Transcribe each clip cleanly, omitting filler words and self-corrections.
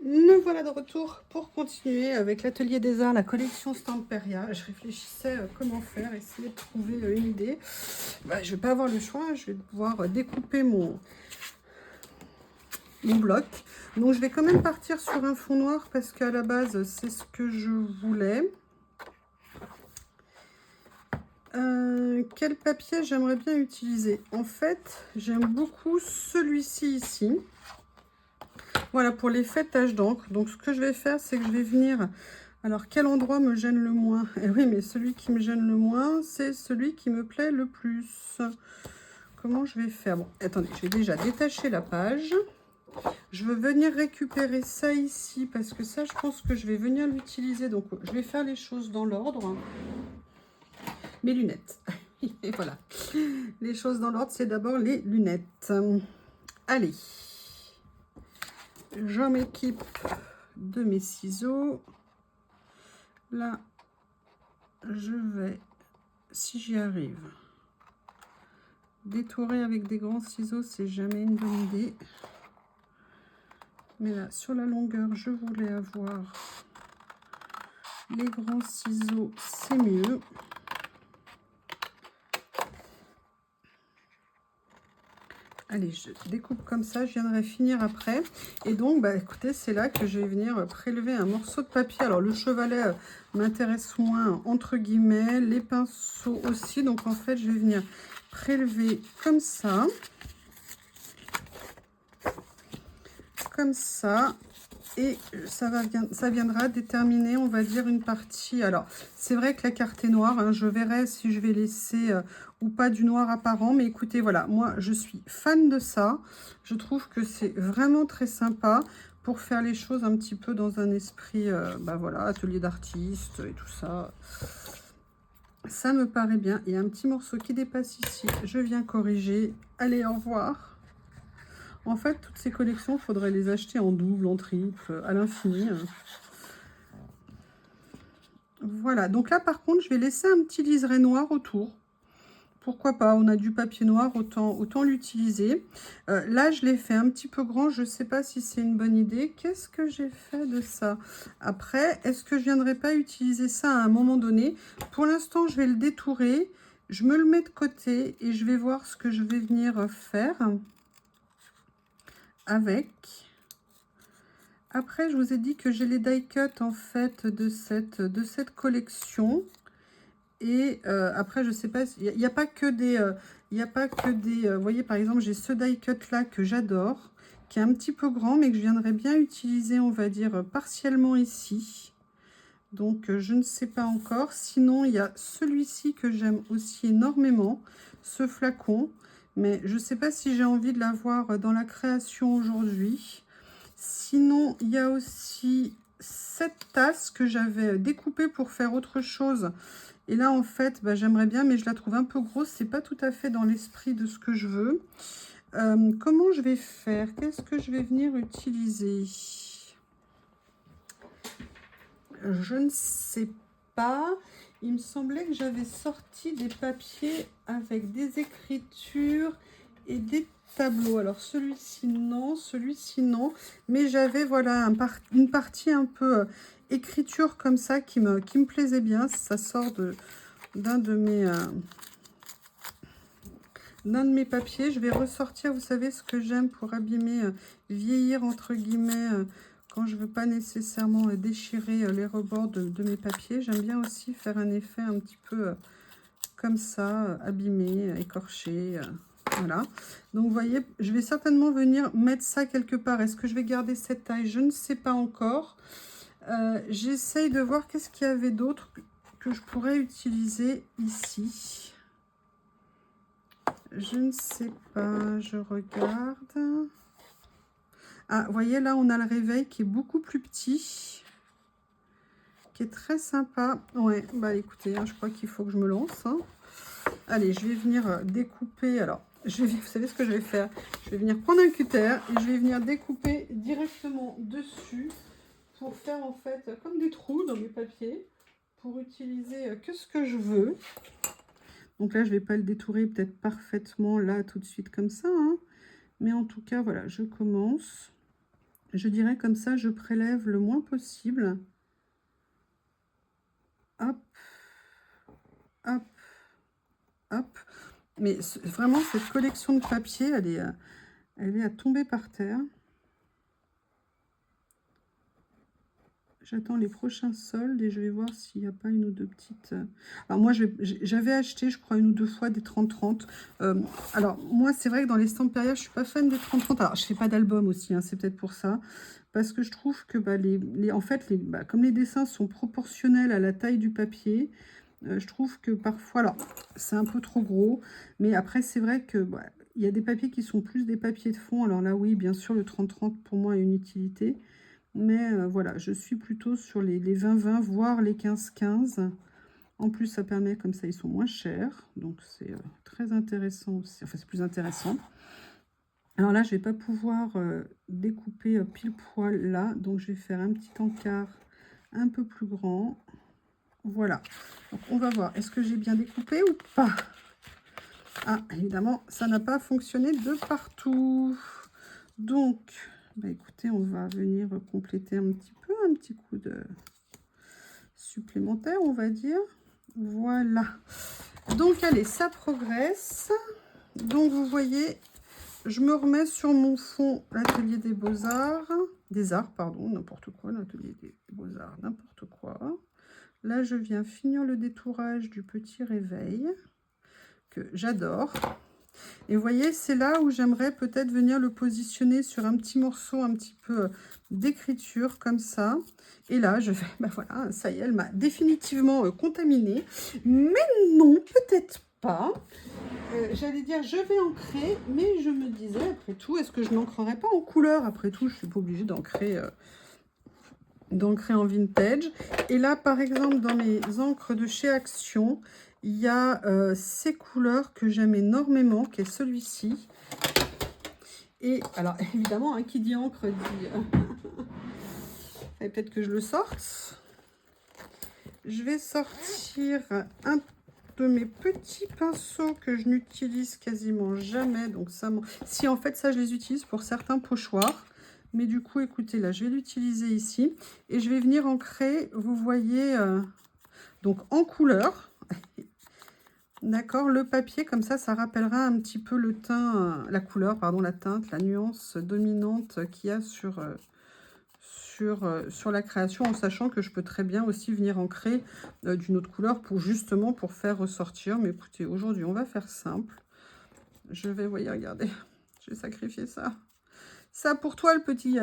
Me voilà de retour pour continuer avec l'Atelier des Arts, la collection Stamperia. Je réfléchissais comment faire, essayer de trouver une idée. Je ne vais pas avoir le choix, je vais devoir découper mon bloc. Donc je vais quand même partir sur un fond noir parce qu'à la base c'est ce que je voulais. Quel papier j'aimerais bien utiliser? En fait, j'aime beaucoup celui-ci ici. Voilà, pour l'effet tache d'encre. Donc ce que je vais faire, c'est que je vais venir... Alors, quel endroit me gêne le moins? Eh oui, mais celui qui me gêne le moins, c'est celui qui me plaît le plus. Comment je vais faire? Bon, attendez, je vais déjà détacher la page. Je veux venir récupérer ça ici, parce que ça, je pense que je vais venir l'utiliser. Donc, je vais faire les choses dans l'ordre. Mes lunettes. Et voilà. Les choses dans l'ordre, c'est d'abord les lunettes. Allez. Je m'équipe de mes ciseaux. Là, je vais, si j'y arrive, détourer avec des grands ciseaux, c'est jamais une bonne idée. Mais là, sur la longueur, je voulais avoir les grands ciseaux, c'est mieux. Allez, je découpe comme ça, je viendrai finir après. Et donc, écoutez, c'est là que je vais venir prélever un morceau de papier. Alors, le chevalet m'intéresse moins, entre guillemets, les pinceaux aussi. Donc, en fait, je vais venir prélever comme ça. Comme ça. Et ça viendra déterminer, on va dire, une partie. Alors, c'est vrai que la carte est noire. Hein, je verrai si je vais laisser ou pas du noir apparent. Mais écoutez, voilà, moi, je suis fan de ça. Je trouve que c'est vraiment très sympa pour faire les choses un petit peu dans un esprit, voilà, atelier d'artiste et tout ça. Ça me paraît bien. Il y a un petit morceau qui dépasse ici. Je viens corriger. Allez, au revoir. En fait, toutes ces collections, il faudrait les acheter en double, en triple, à l'infini. Voilà, donc là, par contre, je vais laisser un petit liseré noir autour. Pourquoi pas? On a du papier noir, autant l'utiliser. Là, je l'ai fait un petit peu grand. Je ne sais pas si c'est une bonne idée. Qu'est-ce que j'ai fait de ça? Après, est-ce que je ne viendrai pas utiliser ça à un moment donné? Pour l'instant, je vais le détourer. Je me le mets de côté et je vais voir ce que je vais venir faire avec. Après, je vous ai dit que j'ai les die cut en fait de cette collection. Et après, je sais pas, il n'y a pas que des, vous voyez, par exemple, j'ai ce die cut là que j'adore, qui est un petit peu grand, mais que je viendrais bien utiliser, on va dire, partiellement ici. Donc, je ne sais pas encore. Sinon, il y a celui-ci que j'aime aussi énormément, ce flacon. Mais je ne sais pas si j'ai envie de l'avoir dans la création aujourd'hui. Sinon, il y a aussi cette tasse que j'avais découpée pour faire autre chose. Et là, en fait, j'aimerais bien, mais je la trouve un peu grosse. C'est pas tout à fait dans l'esprit de ce que je veux. Comment je vais faire? Qu'est-ce que je vais venir utiliser? Je ne sais pas. Il me semblait que j'avais sorti des papiers avec des écritures et des tableaux. Alors celui-ci non, mais j'avais voilà une partie un peu écriture comme ça qui me plaisait bien. Ça sort d'un de mes papiers. Je vais ressortir, vous savez ce que j'aime pour abîmer, vieillir entre guillemets, quand je veux pas nécessairement déchirer les rebords de mes papiers. J'aime bien aussi faire un effet un petit peu comme ça, abîmé, écorché. Voilà. Donc, vous voyez, je vais certainement venir mettre ça quelque part. Est-ce que je vais garder cette taille? Je ne sais pas encore. J'essaye de voir qu'est-ce qu'il y avait d'autre que je pourrais utiliser ici. Je ne sais pas, je regarde. Ah, vous voyez, là, on a le réveil qui est beaucoup plus petit, qui est très sympa. Ouais, écoutez, hein, je crois qu'il faut que je me lance. Hein. Allez, je vais venir découper. Alors, vous savez ce que je vais faire? Je vais venir prendre un cutter et je vais venir découper directement dessus pour faire en fait comme des trous dans mes papiers pour utiliser que ce que je veux. Donc là, je ne vais pas le détourer peut-être parfaitement là tout de suite comme ça. Hein. Mais en tout cas, voilà, je commence. je dirais comme ça, je prélève le moins possible. Hop, hop, hop. Mais vraiment, cette collection de papier, elle est à tomber par terre. J'attends les prochains soldes et je vais voir s'il n'y a pas une ou deux petites... Alors moi, j'avais acheté, je crois, une ou deux fois des 30-30. Alors moi, c'est vrai que dans les Stamperia, je suis pas fan des 30-30. Alors, je fais pas d'album aussi, hein, c'est peut-être pour ça. Parce que je trouve que en fait, comme les dessins sont proportionnels à la taille du papier, je trouve que parfois... Alors, c'est un peu trop gros. Mais après, c'est vrai que... il y a des papiers qui sont plus des papiers de fond. Alors là, oui, bien sûr, le 30-30, pour moi, a une utilité. Mais voilà, je suis plutôt sur les 20-20, voire les 15-15. En plus, ça permet, comme ça, ils sont moins chers. Donc, c'est très intéressant aussi. Enfin, c'est plus intéressant. Alors là, je ne vais pas pouvoir découper pile poil là. Donc, je vais faire un petit encart un peu plus grand. Voilà. Donc, on va voir. Est-ce que j'ai bien découpé ou pas? Ah, évidemment, ça n'a pas fonctionné de partout. Donc... écoutez, on va venir compléter un petit coup de supplémentaire, on va dire. Voilà. Donc, allez, ça progresse. Donc, vous voyez, je me remets sur mon fond l'atelier des beaux-arts. Des arts, pardon, n'importe quoi. L'atelier des beaux-arts, n'importe quoi. Là, je viens finir le détourage du petit réveil, que j'adore. Et vous voyez, c'est là où j'aimerais peut-être venir le positionner sur un petit morceau un petit peu d'écriture comme ça. Et là, je vais, voilà, ça y est, elle m'a définitivement contaminée. Mais non, peut-être pas. J'allais dire, je vais ancrer, mais je me disais, après tout, est-ce que je n'ancrerai pas en couleur? Après tout, je ne suis pas obligée d'ancrer en vintage. Et là, par exemple, dans mes encres de chez Action, il y a ces couleurs que j'aime énormément, qui est celui-ci. Et alors, évidemment, hein, qui dit encre dit... peut-être que je le sorte. Je vais sortir un de mes petits pinceaux que je n'utilise quasiment jamais. Donc ça, si en fait, ça, je les utilise pour certains pochoirs. Mais du coup, écoutez, là, je vais l'utiliser ici. Et je vais venir ancrer, vous voyez, donc en couleur. D'accord, le papier, comme ça rappellera un petit peu le teint, la couleur, pardon, la teinte, la nuance dominante qu'il y a sur la création, en sachant que je peux très bien aussi venir ancrer d'une autre couleur justement pour faire ressortir. Mais écoutez, aujourd'hui, on va faire simple. Je vais, voyez, regardez, je vais sacrifier ça. Ça pour toi, le petit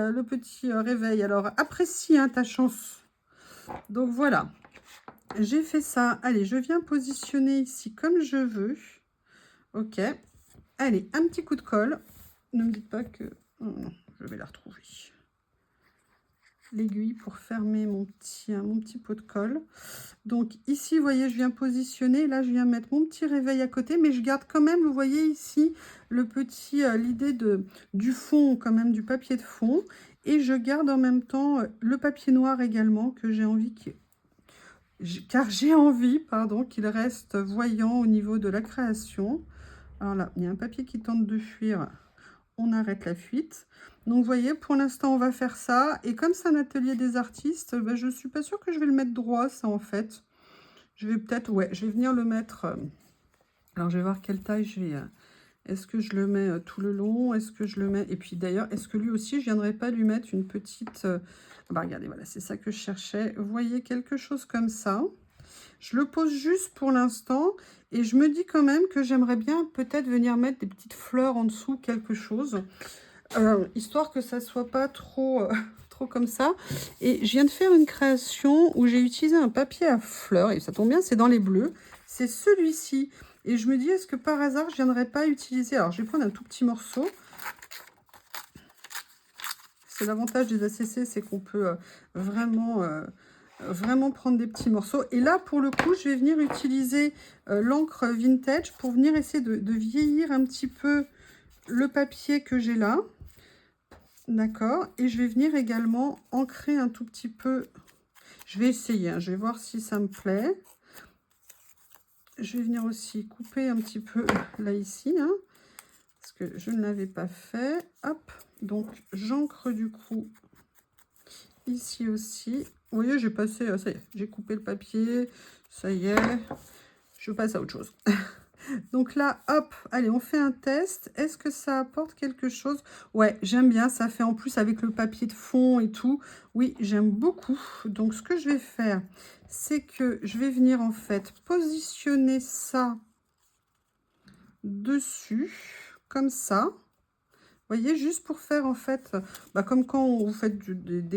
réveil. Alors, apprécie hein, ta chance. Donc, voilà. J'ai fait ça. Allez, je viens positionner ici comme je veux. Ok. Allez, un petit coup de colle. Ne me dites pas que... Oh non, je vais la retrouver. L'aiguille pour fermer mon petit pot de colle. Donc ici, vous voyez, je viens positionner. Là, je viens mettre mon petit réveil à côté. Mais je garde quand même, vous voyez ici, l'idée du fond, quand même, du papier de fond. Et je garde en même temps le papier noir également que j'ai envie qu'il reste voyant au niveau de la création. Alors là, il y a un papier qui tente de fuir. On arrête la fuite. Donc, vous voyez, pour l'instant, on va faire ça. Et comme c'est un atelier des artistes, je ne suis pas sûre que je vais le mettre droit, ça, en fait. Je vais peut-être, ouais, je vais venir le mettre... alors, je vais voir quelle taille je vais... est-ce que je le mets tout le long? Est-ce que je le mets... Et puis, d'ailleurs, est-ce que lui aussi, je ne viendrai pas lui mettre une petite... regardez, voilà, c'est ça que je cherchais. Vous voyez, quelque chose comme ça. Je le pose juste pour l'instant. Et je me dis quand même que j'aimerais bien peut-être venir mettre des petites fleurs en dessous, quelque chose. Histoire que ça soit pas trop, trop comme ça. Et je viens de faire une création où j'ai utilisé un papier à fleurs. Et ça tombe bien, c'est dans les bleus. C'est celui-ci. Et je me dis, est-ce que par hasard, je viendrais pas utiliser... Alors, je vais prendre un tout petit morceau. C'est l'avantage des ACC, c'est qu'on peut vraiment prendre des petits morceaux. Et là, pour le coup, je vais venir utiliser l'encre vintage pour venir essayer de vieillir un petit peu le papier que j'ai là. D'accord. Et je vais venir également ancrer un tout petit peu. Je vais essayer, hein, je vais voir si ça me plaît. Je vais venir aussi couper un petit peu là, ici, parce que je ne l'avais pas fait. Hop. Donc, j'ancre du coup Ici aussi. Vous voyez, j'ai passé, ça y est, j'ai coupé le papier. Ça y est, je passe à autre chose. Donc là, hop, allez, on fait un test. Est-ce que ça apporte quelque chose? Ouais, j'aime bien. Ça fait en plus avec le papier de fond et tout. Oui, j'aime beaucoup. Donc, ce que je vais faire, c'est que je vais venir en fait positionner ça dessus, comme ça. Vous voyez, juste pour faire en fait, comme quand vous faites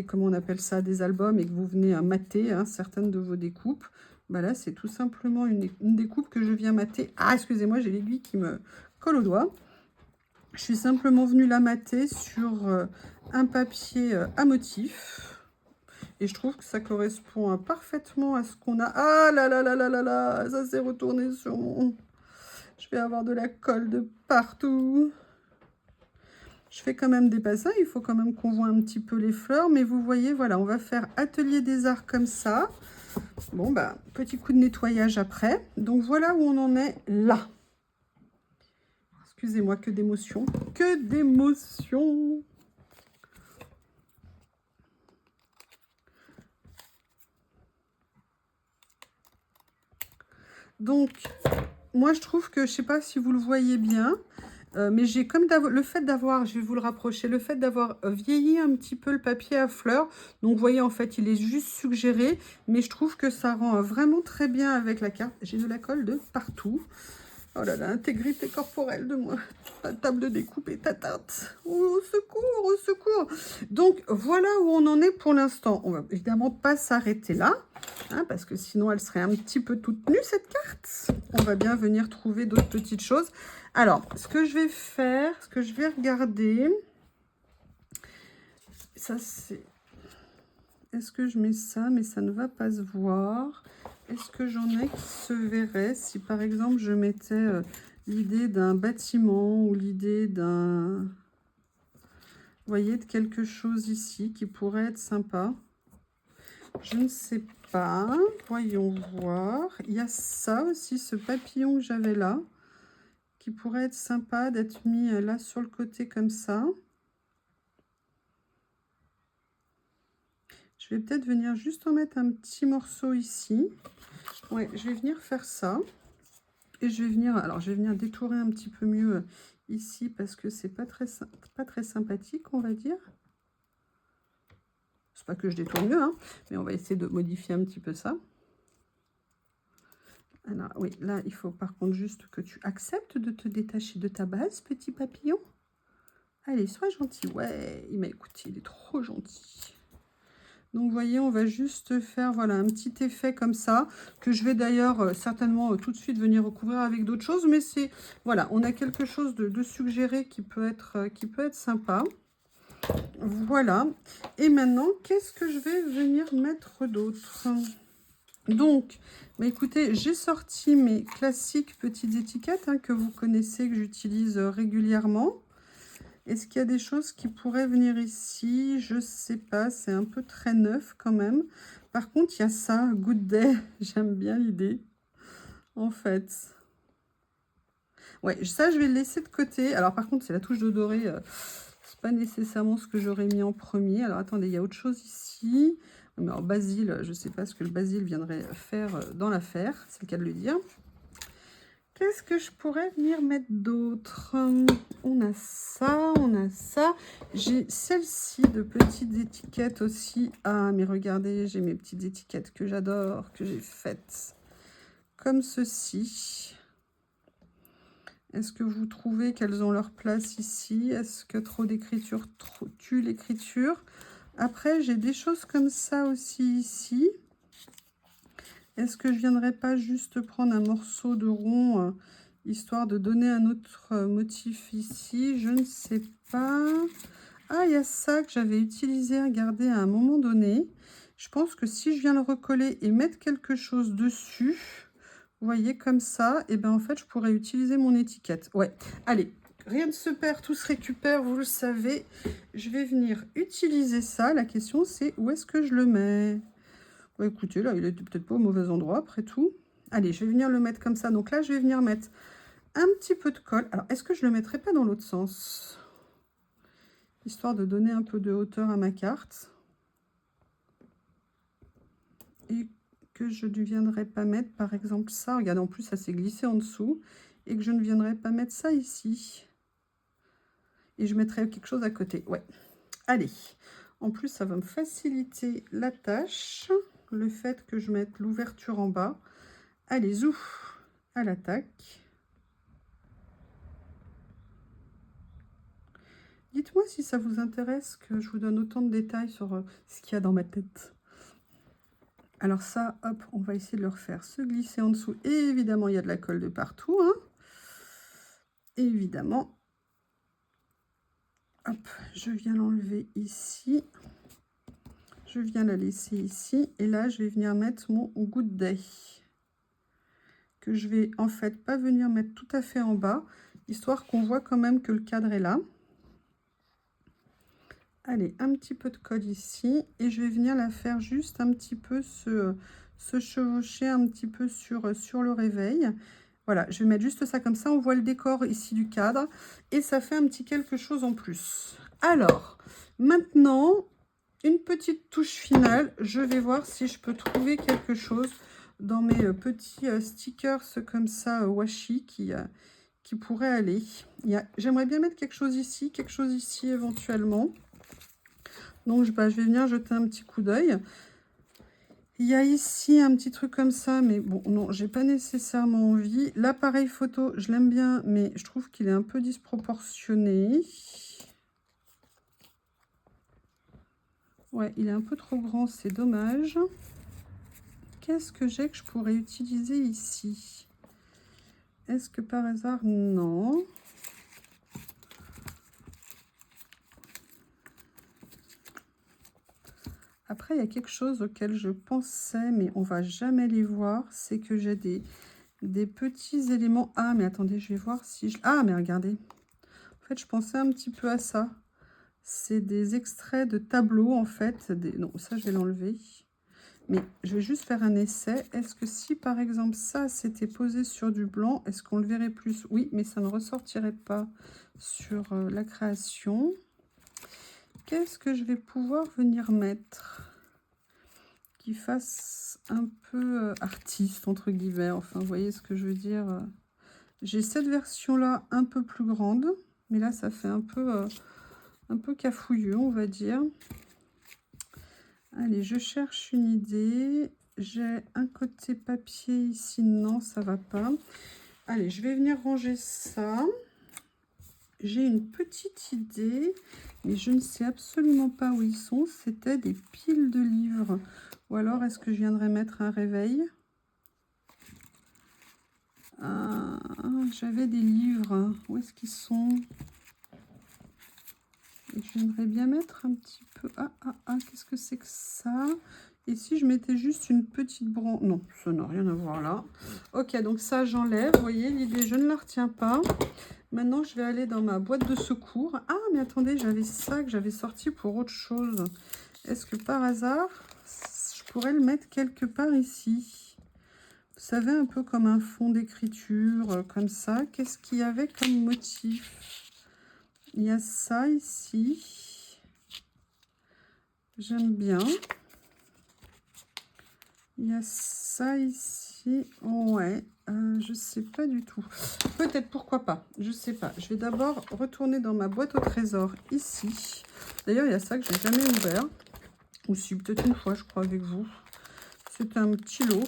comment on appelle ça, des albums et que vous venez mater certaines de vos découpes. Là, c'est tout simplement une découpe que je viens mater. Ah, excusez-moi, j'ai l'aiguille qui me colle au doigt. Je suis simplement venue la mater sur un papier à motif. Et je trouve que ça correspond parfaitement à ce qu'on a. Ah là là là là là là, ça s'est retourné sur mon... Je vais avoir de la colle de partout. Je fais quand même des passages, il faut quand même qu'on voit un petit peu les fleurs. Mais vous voyez, voilà, on va faire atelier des arts comme ça. Bon, petit coup de nettoyage après. Donc, voilà où on en est là. Excusez-moi, que d'émotions. Que d'émotions. Donc, moi, je trouve que, je ne sais pas si vous le voyez bien, mais j'ai comme le fait d'avoir, je vais vous le rapprocher, le fait d'avoir vieilli un petit peu le papier à fleurs. Donc, vous voyez, en fait, il est juste suggéré, mais je trouve que ça rend vraiment très bien avec la carte. J'ai de la colle de partout. Oh là là, intégrité corporelle de moi. La table de découpe est atteinte. Au secours, au secours. Donc, voilà où on en est pour l'instant. On va évidemment pas s'arrêter là, parce que sinon, elle serait un petit peu toute nue, cette carte. On va bien venir trouver d'autres petites choses. Alors, ce que je vais faire, ce que je vais regarder, ça c'est... Est-ce que je mets ça, mais ça ne va pas se voir? Est-ce que j'en ai qui se verraient si, par exemple, je mettais l'idée d'un bâtiment ou l'idée d'un... Vous voyez, de quelque chose ici qui pourrait être sympa? Je ne sais pas. Voyons voir. Il y a ça aussi, ce papillon que j'avais là, qui pourrait être sympa d'être mis là sur le côté comme ça. Je vais peut-être venir juste en mettre un petit morceau ici. Ouais, je vais venir faire ça. Et je vais venir, alors je vais venir détourer un petit peu mieux ici parce que c'est pas très sympathique, on va dire. C'est pas que je détourne mieux, mais on va essayer de modifier un petit peu ça. Alors oui, là il faut par contre juste que tu acceptes de te détacher de ta base, petit papillon. Allez, sois gentil. Ouais, il m'a écouté, il est trop gentil. Donc, vous voyez, on va juste faire voilà, un petit effet comme ça, que je vais d'ailleurs certainement tout de suite venir recouvrir avec d'autres choses. Mais c'est, voilà, on a quelque chose de suggéré qui peut être sympa. Voilà. Et maintenant, qu'est-ce que je vais venir mettre d'autre? Donc, écoutez, j'ai sorti mes classiques petites étiquettes que vous connaissez, que j'utilise régulièrement. Est-ce qu'il y a des choses qui pourraient venir ici? Je sais pas, c'est un peu très neuf quand même. Par contre, il y a ça, Good Day. J'aime bien l'idée, en fait. Ouais, ça, je vais le laisser de côté. Alors, par contre, c'est la touche de doré. C'est pas nécessairement ce que j'aurais mis en premier. Alors, attendez, il y a autre chose ici. Mais alors, basil, je sais pas ce que le basil viendrait faire dans l'affaire. C'est le cas de le dire. Qu'est-ce que je pourrais venir mettre d'autre? On a ça, on a ça. J'ai celle-ci de petites étiquettes aussi. Ah, mais regardez, j'ai mes petites étiquettes que j'adore, que j'ai faites comme ceci. Est-ce que vous trouvez qu'elles ont leur place ici? Est-ce que trop d'écriture tue l'écriture? Après, j'ai des choses comme ça aussi ici. Est-ce que je viendrais pas juste prendre un morceau de rond, histoire de donner un autre motif ici? Je ne sais pas. Ah, il y a ça que j'avais utilisé, regardez, à un moment donné. Je pense que si je viens le recoller et mettre quelque chose dessus, vous voyez, comme ça, et ben en fait, je pourrais utiliser mon étiquette. Ouais, allez, rien ne se perd, tout se récupère, vous le savez. Je vais venir utiliser ça. La question, c'est où est-ce que je le mets? Bah, écoutez, là, il était peut-être pas au mauvais endroit, après tout. Allez, je vais venir le mettre comme ça. Donc là, je vais venir mettre un petit peu de colle. Alors, est-ce que je le mettrai pas dans l'autre sens? Histoire de donner un peu de hauteur à ma carte. et que je ne viendrai pas mettre, par exemple, ça. Regardez, en plus, ça s'est glissé en dessous. Et que je ne viendrai pas mettre ça ici. Et je mettrai quelque chose à côté. Ouais. Allez. En plus, ça va me faciliter la tâche. Le fait que je mette l'ouverture en bas. Allez, zou, à l'attaque. Dites-moi si ça vous intéresse que je vous donne autant de détails sur ce qu'il y a dans ma tête. Alors ça, hop, on va essayer de le refaire se glisser en dessous. Et évidemment, il y a de la colle de partout. Hein. Évidemment. Hop, je viens l'enlever ici. Je viens la laisser ici. Et là, je vais venir mettre mon good day. Que je vais en fait pas venir mettre tout à fait en bas. Histoire qu'on voit quand même que le cadre est là. Allez, un petit peu de colle ici. Et je vais venir la faire juste un petit peu se chevaucher un petit peu sur le réveil. Voilà, je vais mettre juste ça comme ça. On voit le décor ici du cadre. Et ça fait un petit quelque chose en plus. Alors, maintenant, une petite touche finale. Je vais voir si je peux trouver quelque chose dans mes petits stickers comme ça, washi, qui pourrait aller. J'aimerais bien mettre quelque chose ici éventuellement. Donc, je vais venir jeter un petit coup d'œil. Il y a ici un petit truc comme ça, mais bon, non, j'ai pas nécessairement envie. L'appareil photo, je l'aime bien, mais je trouve qu'il est un peu disproportionné. Ouais, il est un peu trop grand, c'est dommage. Qu'est-ce que j'ai que je pourrais utiliser ici? Est-ce que par hasard, non. Après, il y a quelque chose auquel je pensais, mais on va jamais les voir. C'est que j'ai des petits éléments. Ah, mais attendez, je vais voir si je... Ah, mais regardez. En fait, je pensais un petit peu à ça. C'est des extraits de tableaux, en fait. Non, ça, je vais l'enlever. Mais je vais juste faire un essai. Est-ce que si, par exemple, ça, s'était posé sur du blanc, est-ce qu'on le verrait plus? Oui, mais ça ne ressortirait pas sur la création. Qu'est-ce que je vais pouvoir venir mettre qui fasse un peu artiste, entre guillemets. Enfin, vous voyez ce que je veux dire. J'ai cette version-là un peu plus grande, mais là, ça fait un peu cafouilleux, on va dire. Allez, je cherche une idée. J'ai un côté papier ici. Non, ça va pas. Allez, je vais venir ranger ça. J'ai une petite idée, mais je ne sais absolument pas où ils sont. C'était des piles de livres. Ou alors, est-ce que je viendrais mettre un réveil? J'avais des livres. Où est-ce qu'ils sont? J'aimerais bien mettre un petit peu... qu'est-ce que c'est que ça? Et si je mettais juste une petite branche? Non, ça n'a rien à voir là. Ok, donc ça, j'enlève. Vous voyez, l'idée, je ne la retiens pas. Maintenant, je vais aller dans ma boîte de secours. Ah, mais attendez, j'avais ça que j'avais sorti pour autre chose. Est-ce que par hasard, je pourrais le mettre quelque part ici? Vous savez, un peu comme un fond d'écriture, comme ça. Qu'est-ce qu'il y avait comme motif? Il y a ça ici. J'aime bien. Il y a ça ici. Ouais, je sais pas du tout. Peut-être, pourquoi pas. Je sais pas. Je vais d'abord retourner dans ma boîte au trésor ici. D'ailleurs, il y a ça que j'ai jamais ouvert. Ou si, peut-être une fois, je crois, avec vous. C'est un petit lot.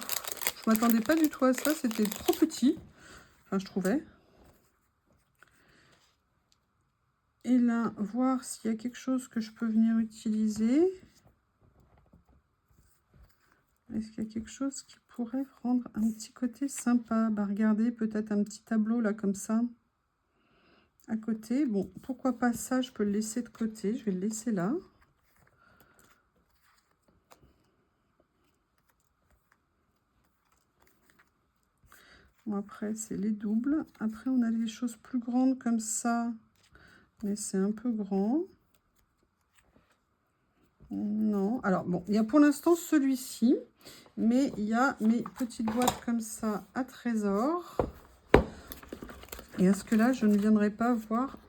Je m'attendais pas du tout à ça. C'était trop petit. Enfin, je trouvais. Et là, voir s'il y a quelque chose que je peux venir utiliser. Est-ce qu'il y a quelque chose qui pourrait rendre un petit côté sympa? Bah, regardez, peut-être un petit tableau là, comme ça, à côté. Bon, pourquoi pas ça, je peux le laisser de côté. Je vais le laisser là. Bon, après, c'est les doubles. Après, on a des choses plus grandes comme ça. Mais c'est un peu grand. Non. Alors, bon, il y a pour l'instant celui-ci. Mais il y a mes petites boîtes comme ça à trésor. Et est-ce que là, je ne viendrai pas voir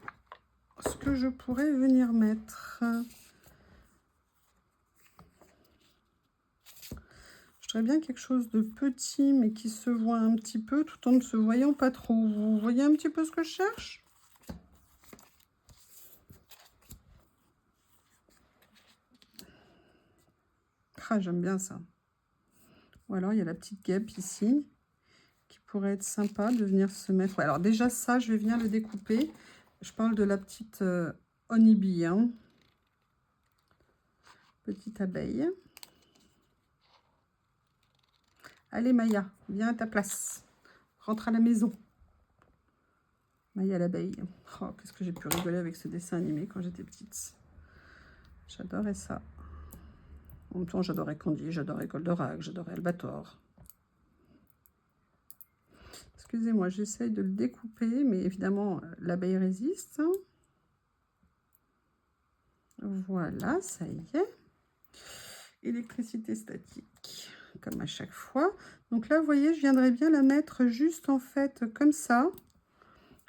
ce que je pourrais venir mettre? Je voudrais bien quelque chose de petit, mais qui se voit un petit peu, tout en ne se voyant pas trop. Vous voyez un petit peu ce que je cherche? Ah, j'aime bien ça. Ou alors, il y a la petite guêpe ici, qui pourrait être sympa de venir se mettre. Ouais, alors déjà, ça, je vais venir le découper. Je parle de la petite honeybee, hein. Petite abeille. Allez, Maya, viens à ta place. Rentre à la maison. Maya l'abeille. Oh, qu'est-ce que j'ai pu rigoler avec ce dessin animé quand j'étais petite. J'adorais ça. En même temps, j'adorais Candy, j'adorais Goldorak, j'adorais Albator. Excusez-moi, j'essaye de le découper, mais évidemment, l'abeille résiste. Voilà, ça y est. Électricité statique, comme à chaque fois. Donc là, vous voyez, je viendrais bien la mettre juste en fait comme ça.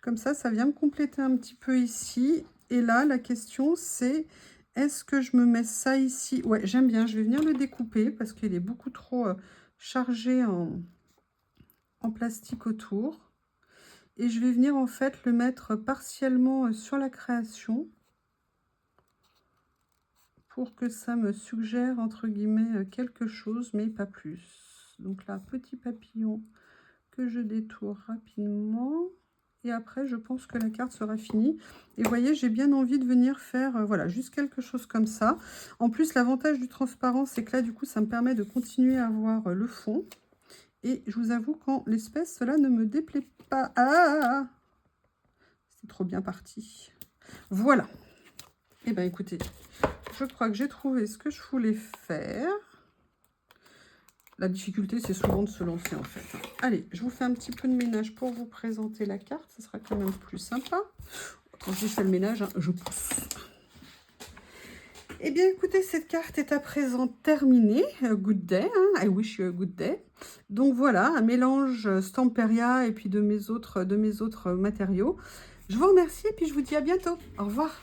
Comme ça vient me compléter un petit peu ici. Et là, la question, c'est, est-ce que je me mets ça ici? Ouais, j'aime bien. Je vais venir le découper parce qu'il est beaucoup trop chargé en plastique autour. Et je vais venir en fait le mettre partiellement sur la création pour que ça me suggère entre guillemets quelque chose, mais pas plus. Donc là, petit papillon que je détourne rapidement. Et après, je pense que la carte sera finie. Et vous voyez, j'ai bien envie de venir faire, voilà, juste quelque chose comme ça. En plus, l'avantage du transparent, c'est que là, du coup, ça me permet de continuer à voir le fond. Et je vous avoue, qu'en l'espèce, cela ne me déplaît pas. Ah, c'est trop bien parti. Voilà. Et bien, écoutez, je crois que j'ai trouvé ce que je voulais faire. La difficulté, c'est souvent de se lancer, en fait. Allez, je vous fais un petit peu de ménage pour vous présenter la carte. Ce sera quand même plus sympa. Quand je fais le ménage, hein, je pousse. Eh bien, écoutez, cette carte est à présent terminée. Good day, hein? I wish you a good day. Donc voilà, un mélange Stamperia et puis de mes autres matériaux. Je vous remercie et puis je vous dis à bientôt. Au revoir.